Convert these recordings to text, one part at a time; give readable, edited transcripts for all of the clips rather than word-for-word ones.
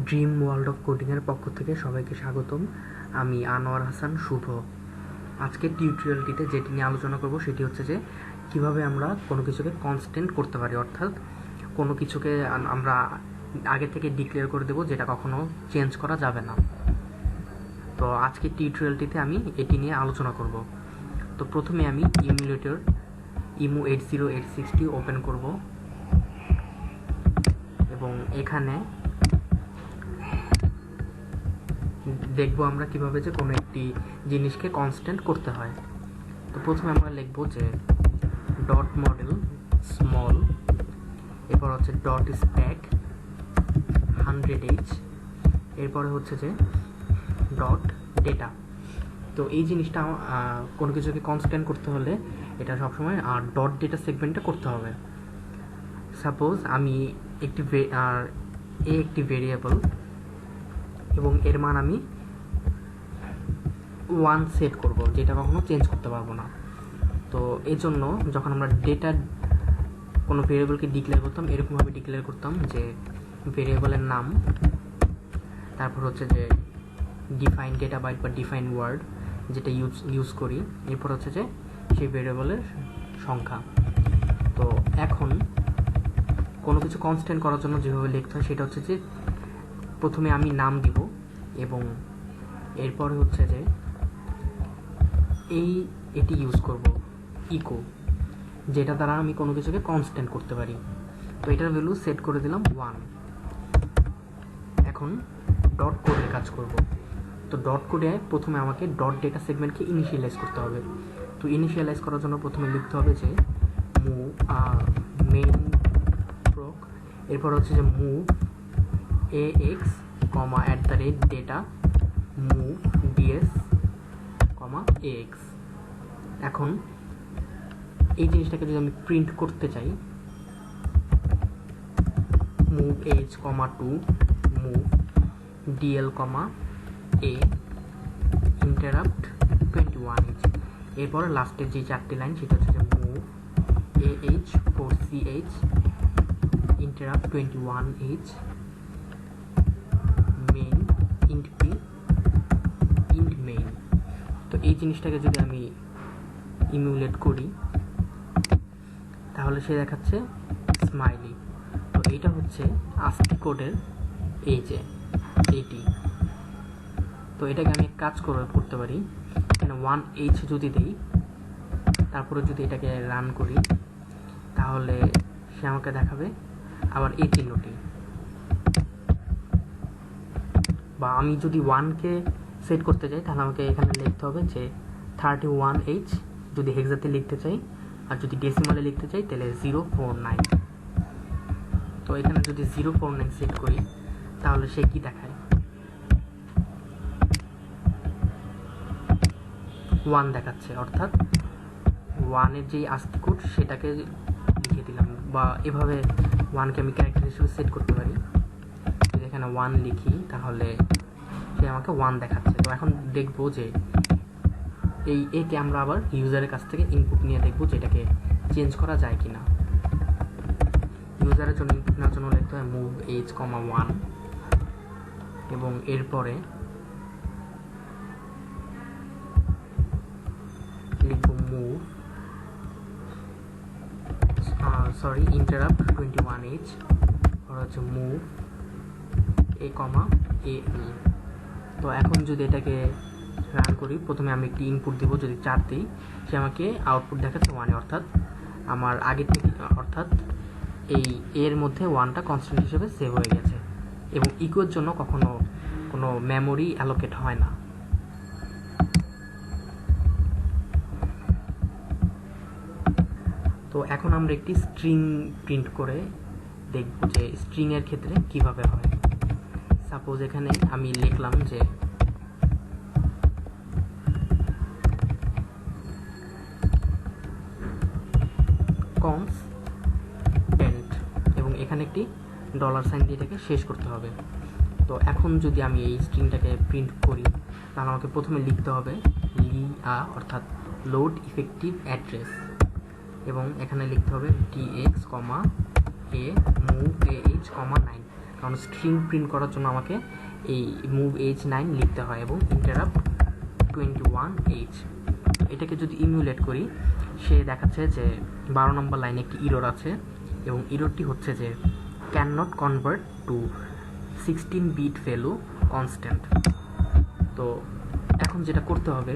Dream world of কোডিংয়ের পক্ষ থেকে সবাইকে স্বাগতম। আমি আনোয়ার হাসান শুভ। আজকের টিউটোরিয়ালটিতে যেটি নিয়ে আলোচনা করব সেটি হচ্ছে যে কিভাবে আমরা কোনো কিছুকে কনস্ট্যান্ট করতে পারি, অর্থাৎ কোনো কিছুকে আমরা আগে থেকে ডিক্লেয়ার করে দেবো যেটা কখনো চেঞ্জ করা যাবে না। তো আজকের টিউটোরিয়ালটিতে আমি এটি নিয়ে আলোচনা করব। তো প্রথমে আমি ইমুলেটর ইমু 80860 ওপেন করব এবং এখানে দেখবো আমরা কিভাবে যে কোনো একটি জিনিসকে কনস্ট্যান্ট করতে হয়। তো প্রথমে আমরা লিখবো যে ডট মডেল স্মল, এরপর হচ্ছে ডট স্ট্যাক 100h, এরপরে হচ্ছে যে ডট ডেটা। তো এই জিনিসটা কোনো কিছুকে কনস্ট্যান্ট করতে হলে এটা সবসময় ডট ডেটা সেগমেন্টে করতে হবে। সাপোজ আমি একটি ভেরিয়েবল এবং এর মান আমি 1 সেট করব, যেটা কখনো চেঞ্জ করতে পারবো না। তো এই জন্য যখন আমরা ডেটা কোনো ভেরিয়েবলকে ডিক্লেয়ার করতাম, এরকমভাবে ডিক্লেয়ার করতাম যে ভেরিয়েবলের নাম, তারপর হচ্ছে যে ডিফাইন ডেটা বাইট বা ডিফাইন ওয়ার্ড যেটা ইউজ করি, এরপর হচ্ছে যে সেই ভেরিয়েবলের সংখ্যা। তো এখন কোনো কিছু কনস্ট্যান্ট করার জন্য যেভাবে লিখতে হয় সেটা হচ্ছে যে প্রথমে আমি নাম দিব এবং এরপরে হচ্ছে যে এটি ইউজ করব ইকো, যেটা দ্বারা আমি কোনো কিছুকে কনস্ট্যান্ট করতে পারি। তো এটার ভ্যালু সেট করে দিলাম 1। এখন ডট কোডের কাজ করব। তো ডট কোডে প্রথমে আমাকে ডট ডেটা সেগমেন্টকে ইনিশিয়ালাইজ করতে হবে। তো ইনিশিয়ালাইজ করার জন্য প্রথমে লিখতে হবে যে মুভ মেইন প্রক, এরপর হচ্ছে যে move ax, @data move ds, ax। এখন এই জিনিসটাকে যদি আমি প্রিন্ট করতে চাই, move h, 2 move dl, a interrupt 21h। এরপরে লাস্টের যে 4টি লাইন সেটা হচ্ছে যে move ah 4ch interrupt 21h main int p int main. তো এই জিনিসটাকে যদি আমি ইমুলেট করি তাহলে সে দেখাচ্ছে স্মাইলি। তো এইটা হচ্ছে আস্কি কোডের এই যে এইটি। তো এটাকে আমি কাজ করতে পারি, এখানে 1h যদি দিই, তারপরে যদি এটাকে রান করি তাহলে সে আমাকে দেখাবে আবার এই চিহ্নটি। বা আমি যদি 1কে সেট করতে চাই তাহলে আমাকে এখানে লিখতে হবে যে 31h যদি হেক্সাতে লিখতে চাই, আর যদি ডেসিমালে লিখতে চাই তাহলে 049। তো এখানে যদি 049 সেট করি তাহলে সে কি দেখায়, 1 দেখাচ্ছে, অর্থাৎ 1-এর যেই আস্কি কোড সেটাকে লিখে দিলাম। বা এভাবে 1কে আমি ক্যারেক্টার হিসেবে সেট করতে পারি। যদি এখানে 1 লিখি তাহলে সে আমাকে 1 দেখাচ্ছে। তো এখন দেখবো যে একে আমরা আবার ইউজারের কাছ থেকে ইনপুট নিয়ে দেখবো যে এটাকে চেঞ্জ করা যায় কিনা। ইউজারের জন্য ইনপুট নেওয়ার জন্য লিখতে হয় মুভ h, 1 এবং এরপরে লিখবো মুভ ইন্টারাপ্ট 21h, আর হচ্ছে মুভ a, al। তো এখন যদি এটাকে রান করি, প্রথমে আমি একটি ইনপুট দিব, যদি 4 দিই সে আমাকে আউটপুট দেখাচ্ছে 1, অর্থাৎ আমার আগে থেকে, অর্থাৎ এই এর মধ্যে 1টা কনস্ট্যান্ট হিসেবে সেভ হয়ে গেছে এবং ইকোর জন্য কখনো কোনো মেমোরি অ্যালোকেট হয় না। তো এখন আমরা একটি স্ট্রিং প্রিন্ট করে দেখব যে স্ট্রিংয়ের ক্ষেত্রে কিভাবে হয়। সাপোজ এখানে আমি লিখলাম যে কনস্ট্যান্ট এবং এখানে একটি $সাইন দিয়ে এটাকে শেষ করতে হবে। তো এখন যদি আমি এই স্ট্রিংটাকে প্রিন্ট করি তাহলে আমাকে প্রথমে লিখতে হবে অর্থাৎ লোড ইফেক্টিভ অ্যাড্রেস, এবং এখানে লিখতে হবে dx, a মুভ ah, 9। কারণ স্ট্রিং প্রিন্ট করার জন্য আমাকে এই মুভ H9 লিখতে হয় এবং ইন্টারাপ্ট 21H। এটাকে যদি ইমিউলেট করি, সে দেখাচ্ছে যে 12 নম্বর লাইনে একটি ইরর আছে এবং ইররটি হচ্ছে যে can not convert to 16-bit value constant. তো এখন যেটা করতে হবে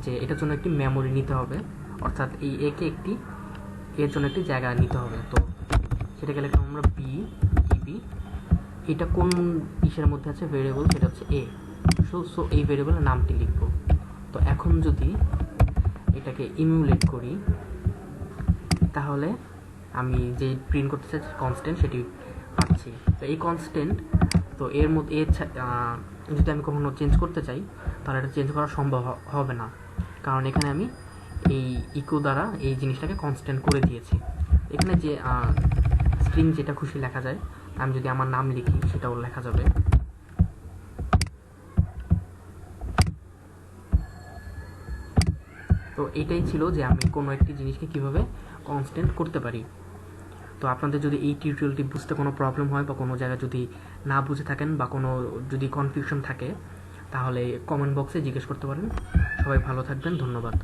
যে এটার জন্য একটি মেমোরি নিতে হবে, অর্থাৎ এই এর জন্য একটি জায়গা নিতে হবে। তো সেটাকে লিখলাম আমরা বি। এটা কোন ইসের মধ্যে আছে ভেরিয়েবল, সেটা হচ্ছে এ। সো এই ভেরিয়েবলের নামটি লিখব। তো এখন যদি এটাকে ইমিউলেট করি, তাহলে আমি যে প্রিন্ট করতে চাই কনস্ট্যান্ট সেটি পাচ্ছি। তো এই কনস্ট্যান্ট, তো এর মধ্যে যদি আমি কখনো চেঞ্জ করতে চাই, তাহলে এটা চেঞ্জ করা সম্ভব হবে না, কারণ এখানে আমি এই ইকো দ্বারা এই জিনিসটাকে কনস্ট্যান্ট করে দিয়েছি। এখানে যে স্ট্রিং যেটা খুশি লেখা যায়, আমি যদি আমার নাম লিখি সেটাও লেখা যাবে। তো এটাই ছিল যে আমি কোনো একটি জিনিসকে কিভাবে কনস্ট্যান্ট করতে পারি। তো আপনাদের যদি এই টিউটোরিয়ালটি বুঝতে কোনো প্রবলেম হয় বা কোনো জায়গায় যদি না বুঝে থাকেন বা কোনো যদি কনফিউশন থাকে, তাহলে কমেন্ট বক্সে জিজ্ঞেস করতে পারেন। সবাই ভালো থাকবেন, ধন্যবাদ।